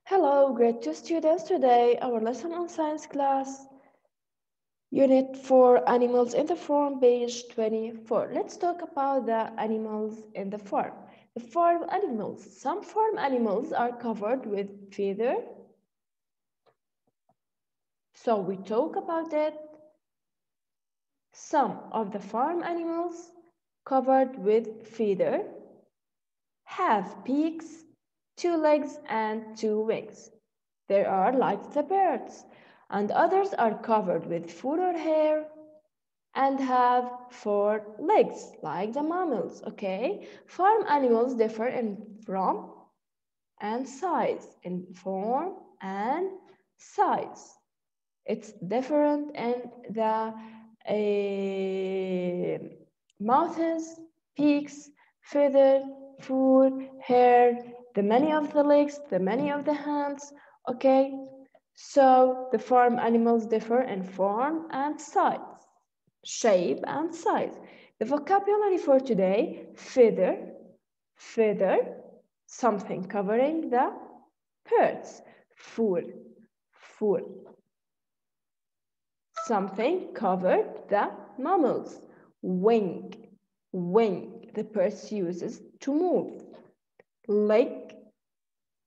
Hello, grade 2 students. Today, our lesson on science class, unit 4, animals in the farm, page 24. Let's talk about the animals in the farm. The farm animals. Some farm animals are covered with feather. So we talk about it. Some of the farm animals covered with feather have beaks, 2 legs, and 2 wings. They are like the birds, and others are covered with fur or hair and have 4 legs, like the mammals, okay? Farm animals differ in form and size, in form and size. It's different in the mouths, beaks, feather, fur, hair, the many of the legs, the many of the hands, okay? So the farm animals differ in form and size, shape and size. The vocabulary for today, feather, feather, something covering the birds, fur, fur, something covered the mammals, wing, wing, the birds uses to move, leg,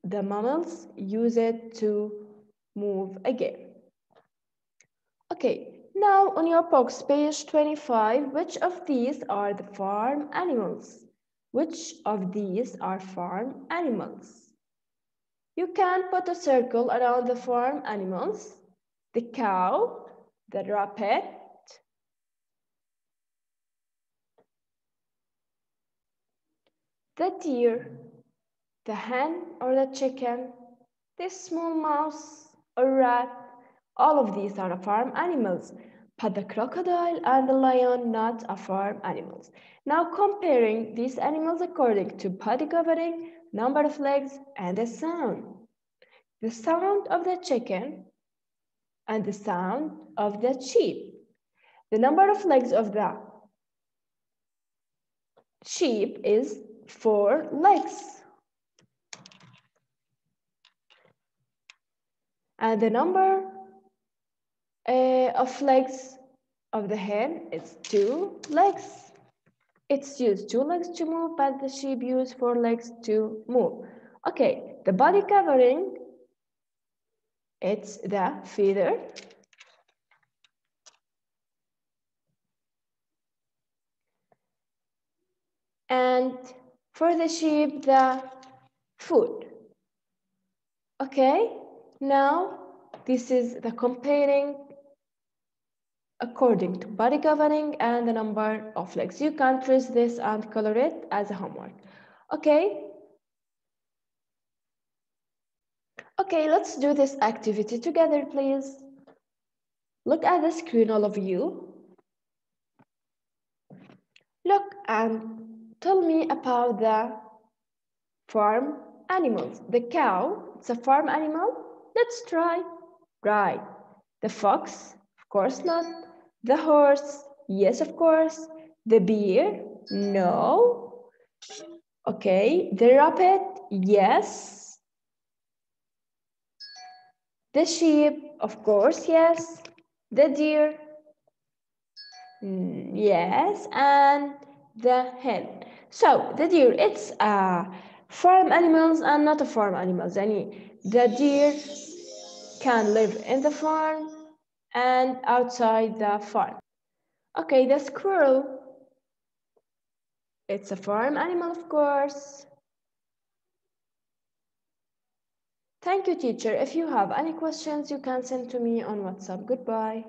the mammals use it to move again. Okay, now on your box, page 25, which of these are the farm animals? Which of these are farm animals? You can put a circle around the farm animals. The cow, the rabbit, the deer, the hen or the chicken, the small mouse or rat. All of these are farm animals, but the crocodile and the lion not a farm animals. Now comparing these animals according to body covering, number of legs, and the sound. The sound of the chicken and the sound of the sheep. The number of legs of the sheep is 4 legs. And the number of legs of the hen is 2 legs. It's used 2 legs to move, but the sheep use 4 legs to move. Okay, the body covering, it's the feather. And for the sheep, the food. Okay, now this is the comparing according to body covering and the number of legs. You can trace this and color it as a homework. Okay. Okay, let's do this activity together, please. Look at the screen, all of you. Look and tell me about the farm animals. The cow, it's a farm animal. Let's try. Right. The fox, of course not. The horse, yes, of course. The bear, no. Okay, the rabbit, yes. The sheep, of course, yes. The deer, yes. And the hen. So the deer, it's farm animals and not a farm animals. The deer can live in the farm and outside the farm. Okay, the squirrel, it's a farm animal, of course. Thank you, teacher. If you have any questions, you can send to me on WhatsApp. Goodbye.